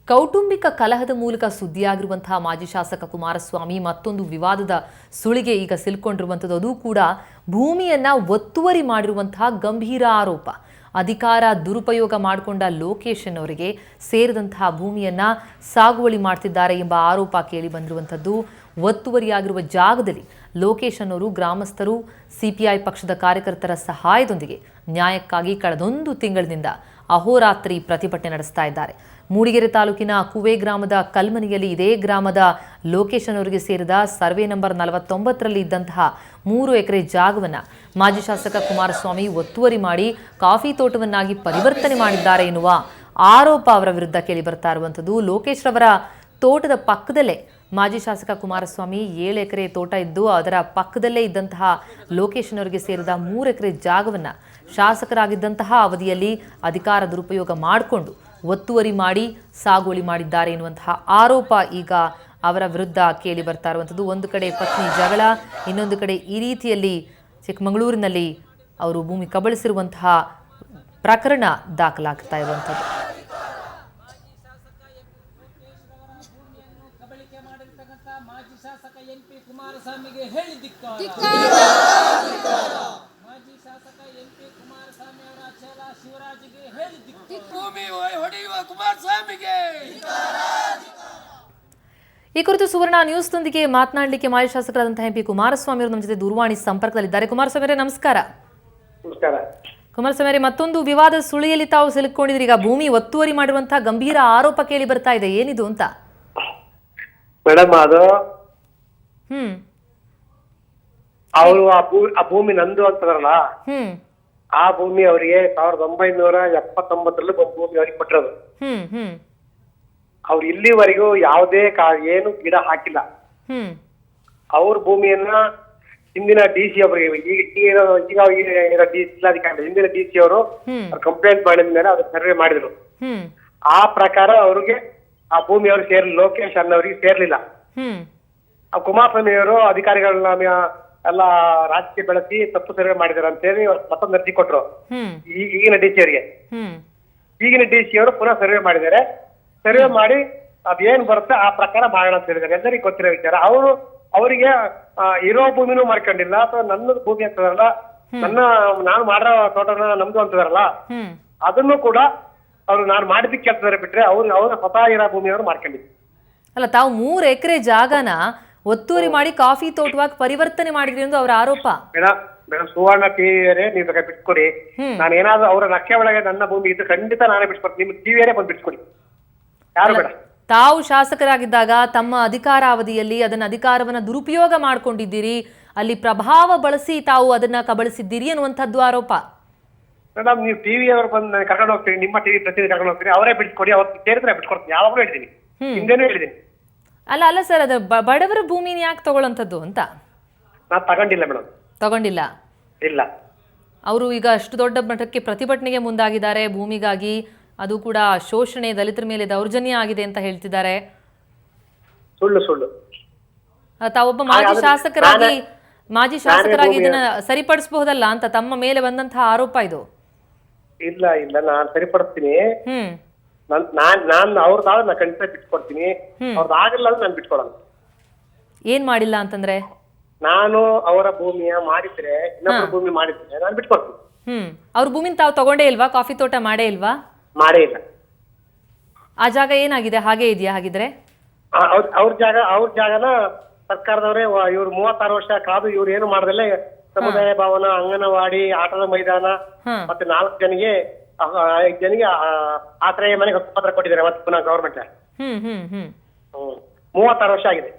ಕೌಟುಂಬಿಕ ಕಲಹದ ಮೂಲಕ ಸುದ್ದಿಯಾಗಿರುವಂತಹ ಮಾಜಿ ಶಾಸಕ ಕುಮಾರಸ್ವಾಮಿ ಮತ್ತೊಂದು ವಿವಾದದ ಸುಳಿಗೆ ಈಗ ಸಿಲುಕೊಂಡಿರುವಂಥದ್ದು. ಅದು ಕೂಡ ಭೂಮಿಯನ್ನ ಒತ್ತುವರಿ ಮಾಡಿರುವಂತಹ ಗಂಭೀರ ಆರೋಪ. ಅಧಿಕಾರ ದುರುಪಯೋಗ ಮಾಡಿಕೊಂಡ ಲೋಕೇಶ್ ಅವರಿಗೆ ಸೇರಿದಂತಹ ಭೂಮಿಯನ್ನ ಸಾಗುವಳಿ ಮಾಡ್ತಿದ್ದಾರೆ ಎಂಬ ಆರೋಪ ಕೇಳಿ ಬಂದಿರುವಂಥದ್ದು. ಒತ್ತುವರಿಯಾಗಿರುವ ಜಾಗದಲ್ಲಿ ಲೋಕೇಶ್ ಅವರು ಗ್ರಾಮಸ್ಥರು ಸಿಪಿಐ ಪಕ್ಷದ ಕಾರ್ಯಕರ್ತರ ಸಹಾಯದೊಂದಿಗೆ ನ್ಯಾಯಕ್ಕಾಗಿ ಕಳೆದೊಂದು ತಿಂಗಳಿನಿಂದ ಅಹೋರಾತ್ರಿ ಪ್ರತಿಭಟನೆ ನಡೆಸ್ತಾ ಇದ್ದಾರೆ. ಮೂಡಿಗೆರೆ ತಾಲೂಕಿನ ಕುವೆ ಗ್ರಾಮದ ಕಲ್ಮನಿಯಲ್ಲಿ ಇದೇ ಗ್ರಾಮದ ಲೋಕೇಶ್ ಅವರಿಗೆ ಸೇರಿದ ಸರ್ವೆ ನಂಬರ್ 49ರಲ್ಲಿ ಇದ್ದಂತಹ 3 ಎಕರೆ ಜಾಗವನ್ನು ಮಾಜಿ ಶಾಸಕ ಕುಮಾರಸ್ವಾಮಿ ಒತ್ತುವರಿ ಮಾಡಿ ಕಾಫಿ ತೋಟವನ್ನಾಗಿ ಪರಿವರ್ತನೆ ಮಾಡಿದ್ದಾರೆ ಎನ್ನುವ ಆರೋಪ ಅವರ ವಿರುದ್ಧ ಕೇಳಿ ಬರ್ತಾ ಇರುವಂಥದ್ದು. ಲೋಕೇಶ್ ರವರ ತೋಟದ ಪಕ್ಕದಲ್ಲೇ ಮಾಜಿ ಶಾಸಕ ಕುಮಾರಸ್ವಾಮಿ 7 ಎಕರೆ ತೋಟ ಇದ್ದು ಅದರ ಪಕ್ಕದಲ್ಲೇ ಇದ್ದಂತಹ ಲೋಕೇಶ್ ಅವರಿಗೆ ಸೇರಿದ 3 ಎಕರೆ ಜಾಗವನ್ನು ಶಾಸಕರಾಗಿದ್ದಂತಹ ಅವಧಿಯಲ್ಲಿ ಅಧಿಕಾರ ದುರುಪಯೋಗ ಮಾಡಿಕೊಂಡು ಒತ್ತುವರಿ ಮಾಡಿ ಸಾಗುವಳಿ ಮಾಡಿದ್ದಾರೆ ಎನ್ನುವಂತಹ ಆರೋಪ ಈಗ ಅವರ ವಿರುದ್ಧ ಕೇಳಿ ಬರ್ತಾ ಇರುವಂಥದ್ದು. ಒಂದು ಕಡೆ ಪತ್ನಿ ಜಗಳ, ಇನ್ನೊಂದು ಕಡೆ ಈ ರೀತಿಯಲ್ಲಿ ಚಿಕ್ಕಮಗಳೂರಿನಲ್ಲಿ ಅವರು ಭೂಮಿ ಕಬಳಿಸಿರುವಂತಹ ಪ್ರಕರಣ ದಾಖಲಾಗ್ತಾ ಇರುವಂಥದ್ದು. ಮಾಜಿ ಶಾಸಕ ಎನ್.ಪಿ. ಕುಮಾರಸ್ವಾಮಿಗೆ ಹೇಳಿದ್ದಕ್ಕಾಗಿ ಮಾಜಿ ಶಾಸಕ ಎನ್.ಪಿ. ಕುಮಾರಸ್ವಾಮಿ ಅವರ ಚೇಲ ಶಿವರಾಜ್ಗೆ ಹೇಳಿದ್ದಕ್ಕೆ ಭೂಮಿ ಹೊಡೆಯುವ ಕುಮಾರಸ್ವಾಮಿಗೆ. ಈ ಕುರಿತು ಸುವರ್ಣ ನ್ಯೂಸ್ನೊಂದಿಗೆ ಮಾತನಾಡಲಿಕ್ಕೆ ಮಾಜಿ ಶಾಸಕರಾದಂತಹ ಎಂ.ಪಿ. ಕುಮಾರಸ್ವಾಮಿ ಅವರು ನಮ್ಮ ಜೊತೆ ದೂರವಾಣಿ ಸಂಪರ್ಕದಲ್ಲಿದ್ದಾರೆ. ಕುಮಾರಸ್ವಾಮಿ ಅವರೇ ನಮಸ್ಕಾರ. ನಮಸ್ಕಾರ. ಕುಮಾರಸ್ವಾಮಿ ಅವರೇ, ಮತ್ತೊಂದು ವಿವಾದ ಸುಳಿಯಲ್ಲಿ ತಾವು ಸಿಲುಕೊಂಡಿದ್ರಿ. ಈಗ ಭೂಮಿ ಒತ್ತುವರಿ ಮಾಡಿರುವಂತಹ ಗಂಭೀರ ಆರೋಪ ಕೇಳಿ ಬರ್ತಾ ಇದೆ, ಏನಿದು ಅಂತ? ಮೇಡಮ್, ಅದು ಅವರು ಆ ಭೂಮಿ ನಂದು ಅಂತದಾರಲ್ಲ, ಆ ಭೂಮಿ ಅವರಿಗೆ 1979ರಲ್ಲಿ ಭೂಮಿ ಅವ್ರಿಗೆ ಕೊಟ್ಟಿರೋದು. ಅವ್ರು ಇಲ್ಲಿವರೆಗೂ ಯಾವುದೇ ಏನು ಗಿಡ ಹಾಕಿಲ್ಲ. ಅವ್ರ ಭೂಮಿಯನ್ನ ಹಿಂದಿನ ಡಿ.ಸಿ ಅವರಿಗೆ ಈಗ ಜಿಲ್ಲಾಧಿಕಾರಿ ಹಿಂದಿನ ಡಿ.ಸಿ ಅವರು ಕಂಪ್ಲೇಂಟ್ ಮಾಡಿದ ಮೇಲೆ ಅದು ಸರ್ವೆ ಮಾಡಿದ್ರು. ಆ ಪ್ರಕಾರ ಅವ್ರಿಗೆ ಆ ಭೂಮಿ ಅವ್ರಿಗೆ ಸೇರ್ಲಿ, ಲೋಕೇಶ್ ಅನ್ನೋರಿಗೆ ಸೇರ್ಲಿಲ್ಲ. ಆ ಕುಮಾರಸ್ವಾಮಿ ಅವರು ಅಧಿಕಾರಿಗಳನ್ನ ಎಲ್ಲ ರಾಜಕೀಯ ಬೆಳೆಸಿ ತಪ್ಪು ಸರ್ವೆ ಮಾಡಿದಾರೆ ಅಂತ ಹೇಳಿ ಮತ್ತೊಂದು ಅರ್ಜಿ ಕೊಟ್ರು ಈಗಿನ ಡಿ.ಸಿ ಅವರಿಗೆ. ಈಗಿನ ಡಿ.ಸಿ ಅವರು ಪುನಃ ಸರ್ವೆ ಮಾಡಿದ್ದಾರೆ. ಸರ್ವೆ ಮಾಡಿ ಅದೇನ್ ಬರುತ್ತೆ ಆ ಪ್ರಕಾರ ಮಾಡೋಣ ಅಂತ ಹೇಳಿದ್ದಾರೆ. ಎಲ್ಲರಿಗೂ ಗೊತ್ತಿರೋ ವಿಚಾರ. ಅವರಿಗೆ ಇರೋ ಭೂಮಿನೂ ಮಾಡ್ಕೊಂಡಿಲ್ಲ, ಅಥವಾ ನನ್ನ ಭೂಮಿ ಅಂತದಾರಲ್ಲ, ನಾನು ಮಾಡೋ ತೋಟನ ನಮ್ದು ಅಂತದಾರಲ್ಲ, ಅದನ್ನು ಕೂಡ ಅವ್ರು ನಾನು ಮಾಡಿದ್ದಕ್ಕೆ ಕೇಳ್ತಿದಾರೆ ಬಿಟ್ರೆ ಅವ್ರ ಸ್ವತಃ ಇರೋ ಭೂಮಿಯವರು ಮಾಡ್ಕೊಂಡಿದ್ರು. ಅಲ್ಲ, ತಾವು 3 ಎಕರೆ ಜಾಗನ ಒತ್ತುವರಿ ಮಾಡಿ ಕಾಫಿ ತೋಟವಾಗಿ ಪರಿವರ್ತನೆ ಮಾಡಿದ್ರಿ ಎಂದು ಅವರ ಆರೋಪ. ಮೇಡಮ್, ಸುವರ್ಣ ಟಿವಿಯರೇ ನೀವು ಬಿಟ್ಕೊಡಿ. ನಾನು ಏನಾದ್ರು ಅವರ ನಕ್ಷೆ ಒಳಗೆ ನನ್ನ ಭೂಮಿ ಇದ್ದು ಖಂಡಿತ ನಾನೇ ಬಿಟ್ಕೊಡ್ತೀನಿ. ನಿಮ್ಗೆ ಟಿವಿಯರೇ ಬಂದು ಬಿಟ್ಕೊಡಿ, ಯಾರು ಬೇಡ. ತಾವು ಶಾಸಕರಾಗಿದ್ದಾಗ ತಮ್ಮ ಅಧಿಕಾರಾವಧಿಯಲ್ಲಿ ಅಧಿಕಾರವನ್ನ ದುರುಪಯೋಗ ಮಾಡ್ಕೊಂಡಿದ್ದೀರಿ, ಅಲ್ಲಿ ಪ್ರಭಾವ ಬಳಸಿ ತಾವು ಅದನ್ನ ಕಬಳಿಸಿದ್ದೀರಿ ಅನ್ನುವಂಥದ್ದು ಆರೋಪ. ಮೇಡಮ್, ನೀವು ಟಿವಿ ಅವರು ಬಂದು ಕರ್ಕೊಂಡು ಹೋಗ್ತೀರಿ, ನಿಮ್ಮ ಟಿವಿ ಪ್ರತಿನಿಧಿ ಕರ್ಕೊಂಡು ಹೋಗ್ತೀರಿ, ಅವರೇ ಬಿಟ್ಕೊಡಿ, ಅವ್ರು ಸೇರಿದ್ರೆ ಬಿಟ್ಕೊಡ್ತೀನಿ. ಯಾವಾಗಲೂ ಹೇಳಿದ್ದೀನಿ, ಹಿಂದೇನೂ ಹೇಳಿದ್ದೀನಿ. ಅಲ್ಲ ಸರ್, ಅದು ಬಡವರ ಭೂಮಿನ ಯಾಕೆ ತಗೊಳ್ಳೋಂಥದ್ದು ಅಂತ? ನಾನು ತಗೊಂಡಿಲ್ಲ ಮೇಡಮ್. ತಗೊಂಡಿಲ್ಲ? ಇಲ್ಲ. ಅವರು ಈಗ ಅಷ್ಟು ದೊಡ್ಡ ಮಟ್ಟಕ್ಕೆ ಪ್ರತಿಭಟನೆಗೆ ಮುಂದಾಗಿದ್ದಾರೆ ಭೂಮಿಗಾಗಿ. ಅದು ಕೂಡ ಶೋಷಣೆ, ದಲಿತರ ಮೇಲೆ ದೌರ್ಜನ್ಯ ಆಗಿದೆ ಅಂತ ಹೇಳ್ತಿದ್ದಾರೆ. ಸುಳ್ಳು. ತಾವೊಬ್ಬ ಮಾಜಿ ಶಾಸಕರಾಗಿ ಇದನ್ನ ಸರಿಪಡಿಸಬಹುದಲ್ಲ ಅಂತ ತಮ್ಮ ಮೇಲೆ ಬಂದಂತಹ ಆರೋಪ ಇದು. ಇಲ್ಲ, ನಾನು ಸರಿಪಡಿಸ್ತೀನಿ. ನಾನು ಅವ್ರದಾದ್ರೆ ನಾನು ಖಂಡಿತ ಬಿಟ್ಕೊಡ್ತೀನಿ. ಅವ್ರದ್ದಾಗಲ್ಲ ಅಂದ್ರೆ ನಾನು ಬಿಟ್ಕೊಡಲ್ಲ. ಏನ್ ಮಾಡಿಲ್ಲ ಅಂತಂದ್ರೆ? ನಾನು ಅವರ ಭೂಮಿಯ ಮಾಡಿದ್ರೆ, ಇನ್ನೊಬ್ಬರ ಭೂಮಿ ಮಾಡಿದ್ರೆ ನಾನು ಬಿಟ್ಕೊಡ್ತೀನಿ. ಅವ್ರ ಭೂಮಿನ ತಾವು ತಗೊಂಡೇ ಇಲ್ವಾ? ಕಾಫಿ ತೋಟ ಮಾಡೇ ಇಲ್ವಾ? ಮಾಡೇ ಇಲ್ಲ. ಆ ಜಾಗ ಏನಾಗಿದೆ? ಹಾಗೆ ಇದೆಯಾ ಹಾಗಿದ್ರೆ? ಅವ್ರ ಜಾಗನ ಸರ್ಕಾರದವರೇ ಇವ್ರು 36 ವರ್ಷ ಕಾದು ಇವ್ರು ಏನು ಮಾಡದಲ್ಲೇ ಸಮುದಾಯ ಭವನ, ಅಂಗನವಾಡಿ, ಆಟದ ಮೈದಾನ ಮತ್ತೆ 4 ಜನರಿಗೆ 5 ಜನರಿಗೆ ಆಶ್ರಯ ಮನೆಗೆ ಹಕ್ಕುಪತ್ರ ಕೊಟ್ಟಿದ್ದಾರೆ. ಮತ್ತೆ ಪುನಃ ಗವರ್ಮೆಂಟ್ 36 ವರ್ಷ ಆಗಿದೆ.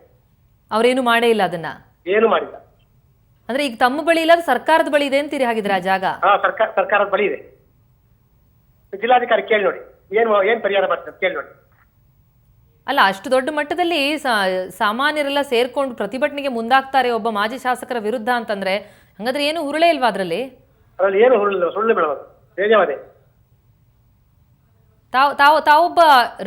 ಅವ್ರೇನು ಮಾಡೇ ಇಲ್ಲ, ಅದನ್ನ ಏನು ಮಾಡಿಲ್ಲ. ಅಂದ್ರೆ ಈಗ ತಮ್ಮ ಬಳಿ ಇಲ್ಲ, ಸರ್ಕಾರದ ಬಳಿ ಇದೆ ಅಂತೀರಿ ಹಾಗಿದ್ರೆ ಆ ಜಾಗ? ಸರ್ಕಾರದ ಬಳಿ ಇದೆ. ಜಿಲ್ಲಾಧಿಕಾರಿ ಕೇಳಿ ನೋಡಿ, ಏನ್ ಪರಿಹಾರ ಮಾಡ್ತಾರೆ ಕೇಳಿ ನೋಡಿ. ಅಲ್ಲ, ಅಷ್ಟು ದೊಡ್ಡ ಮಟ್ಟದಲ್ಲಿ ಸಾಮಾನ್ಯರೆಲ್ಲ ಸೇರ್ಕೊಂಡು ಪ್ರತಿಭಟನೆಗೆ ಮುಂದಾಗ್ತಾರೆ ಒಬ್ಬ ಮಾಜಿ ಶಾಸಕರ ವಿರುದ್ಧ ಅಂತಂದ್ರೆ, ಹಂಗಾದ್ರೆ ಏನು ಹುರುಳೇ ಇಲ್ವಾ ಅದ್ರಲ್ಲಿ? ಏನು ಹುರುಳಿಲ್ಲ, ಸುಳ್ಳು ಮೇಡಮ್, ನಿಜವಾದೇ. ತಾವೊಬ್ಬ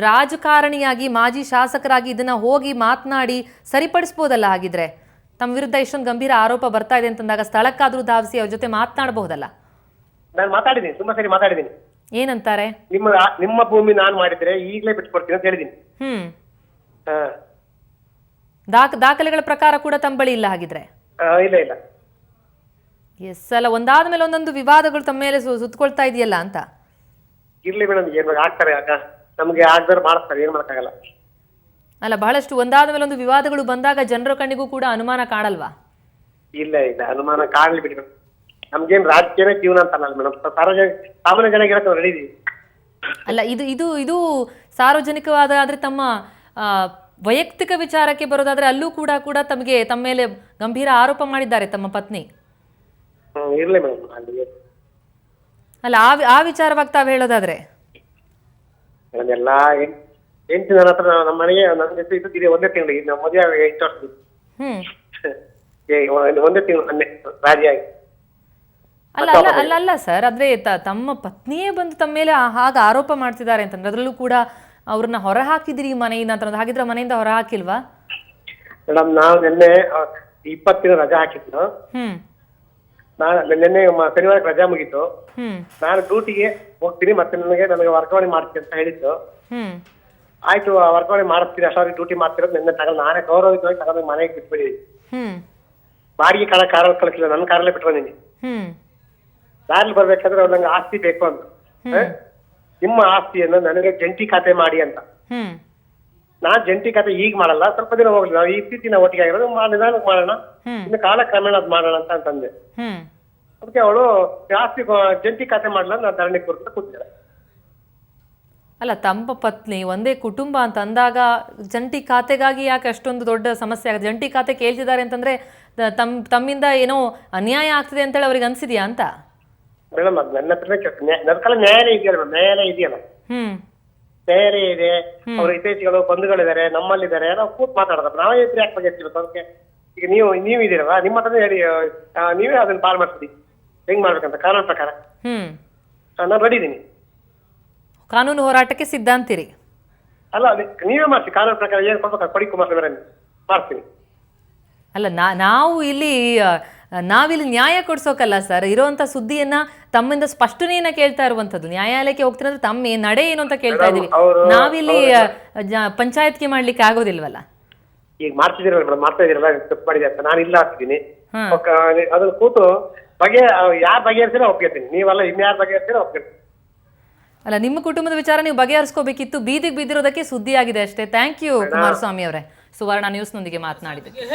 ರಾಜಕಾರಣಿಯಾಗಿ ಮಾಜಿ ಶಾಸಕರಾಗಿ ಇದನ್ನ ಹೋಗಿ ಮಾತನಾಡಿ ಸರಿಪಡಿಸ್ಬೋದಲ್ಲ ಹಾಗಿದ್ರೆ? ತಮ್ಮ ವಿರುದ್ಧ ಇಷ್ಟೊಂದು ಗಂಭೀರ ಆರೋಪ ಬರ್ತಾ ಇದೆ ಅಂತಂದಾಗ ಸ್ಥಳಕ್ಕಾದ್ರೂ ಧಾವಿಸಿ ಅವ್ರ ಜೊತೆ ಮಾತನಾಡಬಹುದಲ್ಲ? ನಾನು ಮಾತಾಡಿದ್ದೀನಿ, ತುಂಬಾ ಸರಿ ಮಾತಾಡಿದ್ದೀನಿ. ಏನಂತಾರೆ? ನಿಮ್ಮ ಭೂಮಿ ನಾನು ಮಾಡಿದ್ರೆ ಈಗಲೇ ಬಿಟ್ಕೊಡ್ತೀನಿ ಅಂತ ಹೇಳಿದೀನಿ. ಹ್ಮ್. ಹಾ. ದಾಖಲೆಗಳ ಪ್ರಕಾರ ಕೂಡ ತಮ್ಮ ಬಳಿ ಇಲ್ಲ ಹಾಗಿದ್ರೆ? ಇಲ್ಲ ಇಲ್ಲ. ಎಸ್, ಅಲ್ಲ ಒಂದಾದ ಮೇಲೆ ಒಂದೊಂದು ವಿವಾದಗಳು ತಮ್ಮ ಮೇಲೆ ಸುತ್ತಕೊಳ್ತಾ ಇದೆಯಲ್ಲ ಅಂತ. ಇರ್ಲಿ ಮೇಡಮ್, ಏನ್ ಆಗ್ತಾರೆ ಆಗ ನಮ್ಗೆ ಆಗ್ದಾರ ಮಾಡ್ತಾರೆ, ಏನ್ ಮಾಡಕ್ಕಾಗಲ್ಲ. ಅಲ್ಲ, ಬಹಳಷ್ಟು ಒಂದಾದ ಮೇಲೆ ಒಂದು ವಿವಾದಗಳು ಬಂದಾಗ ಜನರ ಕಣ್ಣಿಗೂ ಕೂಡ ಅನುಮಾನ ಕಾಡಲ್ವಾ? ಇಲ್ಲ ಇಲ್ಲ, ಅನುಮಾನ ಕಾಡ್ಲಿ ಬಿಡಿ ಮೇಡಮ್. ನಮ್ಗೇನ್ ರಾಜಕೀಯನೇ ಜೀವನ ಅಂತಲ್ಲ ಮೇಡಮ್, ಸಾಮಾನ್ಯ ಜನ ಇರಕ್ಕೆ ರೆಡಿ ಇದೀವಿ. ಅಲ್ಲ, ಇದು ಸಾರ್ವಜನಿಕವಾದ ಆದ್ರೆ ತಮ್ಮ ವೈಯಕ್ತಿಕ ವಿಚಾರಕ್ಕೆ ಬರೋದಾದ್ರೆ ಅಲ್ಲೂ ಕೂಡ ತಮಗೆ ತಮ್ಮ ಮೇಲೆ ಗಂಭೀರ ಆರೋಪ ಮಾಡಿದ್ದಾರೆ ತಮ್ಮ ಪತ್ನಿ. ಇರ್ಲಿ ಮೇಡಮ್. ಅಲ್ಲಿ ಅಲ್ಲ, ಆ ವಿಚಾರವಾಗಿ ತಾವ್ ಹೇಳೋದಾದ್ರೆ ಮೇಡಮ್ ಎಲ್ಲಾ ಹೆಂಡತಿ ನನ್ನ ಹತ್ರ ನಮ್ಮ ಮನೆಗೆ ನನ್ನ ಇದೆ ಒಂದೇ ತಿಂಗಳಿಗೆ ನಮ್ಮ ಮದುವೆ 8 ವರ್ಷ. ಹ್ಮ್. ಒಂದೇ ತಿಂಗಳು ಮೊನ್ನೆ ರಾಜಿಯಾಗಿ. ಅಲ್ಲ ಸರ್, ಆದ್ರೆ ತಮ್ಮ ಪತ್ನಿಯೇ ಬಂದು ತಮ್ಮ ಮೇಲೆ ಹಾಗೆ ಆರೋಪ ಮಾಡ್ತಿದ್ದಾರೆ ಅಂತಂದ್ರೆ ಅದರಲ್ಲೂ ಕೂಡ ಅವ್ರನ್ನ ಹೊರ ಹಾಕಿದಿರಿ ಮನೆಯಿಂದ ಅಂತ. ಹಾಗಿದ್ರೆ ಮನೆಯಿಂದ ಹೊರ ಹಾಕಿಲ್ವಾ? ಮೇಡಮ್ ನಾವು ನಿನ್ನೆ 20 ದಿನ ರಜಾ ಹಾಕಿದ್ದು. ನಿನ್ನೆ ಶನಿವಾರ ರಜಾ ಮುಗಿತು. ನಾನು ಡ್ಯೂಟಿಗೆ ಹೋಗ್ತೀನಿ, ಮತ್ತೆ ನನಗೆ ವರ್ಗಾವಣೆ ಮಾಡ್ತೀನಿ ಅಂತ ಹೇಳಿದ್ದು. ಆಯ್ತು, ವರ್ಗಾವಣೆ ಮಾಡ್ತೀನಿ, ಅಷ್ಟೊಂದು ಡ್ಯೂಟಿ ಮಾಡ್ತಿರೋದು ನಿನ್ನೆ ತಗೊಂಡು ನಾನೇ ಗೌರವವಾಗಿ ತಗೊಂಡು ಮನೆಗೆ ಬಿಟ್ಬಿಟ್ಟಿದ್ದೀನಿ. ಬಾಡಿಗೆ ಕಾರ್ ಕಳಿಸಿಲ್ಲ, ನನ್ನ ಕಾರಲ್ಲೇ ಬಿಟ್ಟು ಬಂದೀನಿ. ದಾರಿಲಿ ಬರ್ಬೇಕಾದ್ರೆ ಅವ್ರು ನಂಗೆ ಆಸ್ತಿ ಬೇಕು ಅಂತ. ನಿಮ್ಮ ಆಸ್ತಿಯನ್ನು ನನಗೆ ಜಂಟಿ ಖಾತೆ ಮಾಡಿ ಅಂತ. ನಾನ್ ಜಂಟಿ ಖಾತೆ ಈಗ ಮಾಡಲ್ಲ, ಸ್ವಲ್ಪ ದಿನ ಹೋಗ್ಲಿ, ನಾವು ಇತ್ತೀಚಿನ ಒಟ್ಟಿಗೆ ಆಗಿರೋದು ನಿಧಾನಕ್ಕೆ ಮಾಡೋಣ, ಇನ್ನು ಕಾಲಕ್ರಮೇಣ ಅದ್ ಮಾಡೋಣ ಅಂತಂದೆ. ಅದಕ್ಕೆ ಅವಳು ಆಸ್ತಿ ಜಂಟಿ ಖಾತೆ ಮಾಡಲ್ಲ, ನಾನು ಧರಣಿ ಕೂತಿದ್ದೆ. ಅಲ್ಲ, ತಮ್ಮ ಪತ್ನಿ ಒಂದೇ ಕುಟುಂಬ ಅಂತ ಅಂದಾಗ ಜಂಟಿ ಖಾತೆಗಾಗಿ ಯಾಕೆ ಅಷ್ಟೊಂದು ದೊಡ್ಡ ಸಮಸ್ಯೆ ಆಗುತ್ತೆ? ಜಂಟಿ ಖಾತೆ ಕೇಳ್ತಿದ್ದಾರೆ ಅಂತಂದ್ರೆ ತಮ್ಮಿಂದ ಏನೋ ಅನ್ಯಾಯ ಆಗ್ತಿದೆ ಅಂತೇಳಿ ಅವ್ರಿಗೆ ಅನ್ಸಿದ್ಯಾ ಅಂತ? ಮೇಡಮ್ ಅದು ನನ್ನ ಹತ್ರನೇ ನನ್ನ ನ್ಯಾಯಾಲಯ ಇದೆಯಲ್ಲ, ನ್ಯಾಯಾಲಯ ಇದೆಯಲ್ಲ, ನ್ಯಾಯಾಲಯ ಇದೆ. ಅವ್ರ ಹಿತೈಷಿಗಳು ಬಂಧುಗಳಿದ್ದಾರೆ, ನಮ್ಮಲ್ಲಿದ್ದಾರೆ, ನಾವು ಕೂತ್ ಮಾತಾಡೋದು. ನಾವೇ ಇದ್ರೆ ಯಾಕೆ ಬಗೆಹರಿಸಿರೋದು ಅದಕ್ಕೆ? ಈಗ ನೀವು ಇದೀರಲ್ಲ, ನಿಮ್ಮ ಹತ್ರನೇ ಹೇಳಿ, ನೀವೇ ಅದನ್ನ ಪಾಲ್ ಮಾಡ್ತೀವಿ ಹೆಂಗ್ ಮಾಡ್ಬೇಕಂತ ಕಾನೂನು ಪ್ರಕಾರ. ನಾನು ರೆಡಿ ಇದೀನಿ. ಕಾನೂನು ಹೋರಾಟಕ್ಕೆ ಸಿದ್ಧ ಅಂತೀರಿ? ಅಲ್ಲ, ನೀವೇ ಮಾಡ್ತೀವಿ ಕಾನೂನು ಪ್ರಕಾರ. ಏನ್ ಕೊಡ್ಬೇಕು ಕೊಡಿ, ಕುಮಾರಸ್ವಾಮಿ ಮಾಡ್ತೀನಿ. ಅಲ್ಲ, ನಾವಿಲ್ಲಿ ನ್ಯಾಯ ಕೊಡ್ಸೋಕಲ್ಲ ಸರ್, ಇರೋಂಥ ಸುದ್ದಿಯನ್ನ ತಮ್ಮಿಂದ ಸ್ಪಷ್ಟನೆಯನ್ನ ಕೇಳ್ತಾ ಇರುವಂತದ್ದು. ನ್ಯಾಯಾಲಯಕ್ಕೆ ಹೋಗ್ತೀರ ಅಂದ್ರೆ ತಮ್ಮ ನಡೆ ಏನು ಅಂತ ಕೇಳ್ತಾ ಇದೀವಿ. ನಾವಿಲ್ಲಿ ಪಂಚಾಯತ್ಗೆ ಮಾಡ್ಲಿಕ್ಕೆ ಆಗೋದಿಲ್ವಲ್ಲ. ಈಗ ಮಾಡ್ತಿದ್ದೀರಲ್ಲ ಮೇಡಮ್, ಮಾಡ್ತಾ ಇದೀರಲ್ಲ, ತಪ್ಪು ಮಾಡಿದೆ ಅಂತ ನಾನು ಇಲ್ಲ ಆಗ್ತಿದ್ದೀನಿ. ಅದನ್ನ ಕೂತು ಯಾರು ಬಗೆಹರಿಸಿರೋ ಒಪ್ಕೊತೀನಿ, ನೀವಲ್ಲ ಇನ್ಯಾರು ಬಗೆಹರಿಸಿರೋ ಒಪ್ಕೊತೀನಿ. ಅಲ್ಲ, ನಿಮ್ಮ ಕುಟುಂಬದ ವಿಚಾರ ನೀವು ಬಗೆಹರಿಸ್ಕೋಬೇಕಿತ್ತು, ಬೀದಿಗೆ ಬಿದ್ದಿರೋದಕ್ಕೆ ಸುದ್ದಿ ಆಗಿದೆ ಅಷ್ಟೇ. ಥ್ಯಾಂಕ್ ಯು ಕುಮಾರಸ್ವಾಮಿ ಅವರೇ, ಸುವರ್ಣ ನ್ಯೂಸ್ನೊಂದಿಗೆ ಮಾತನಾಡಿದ್ದಕ್ಕೆ.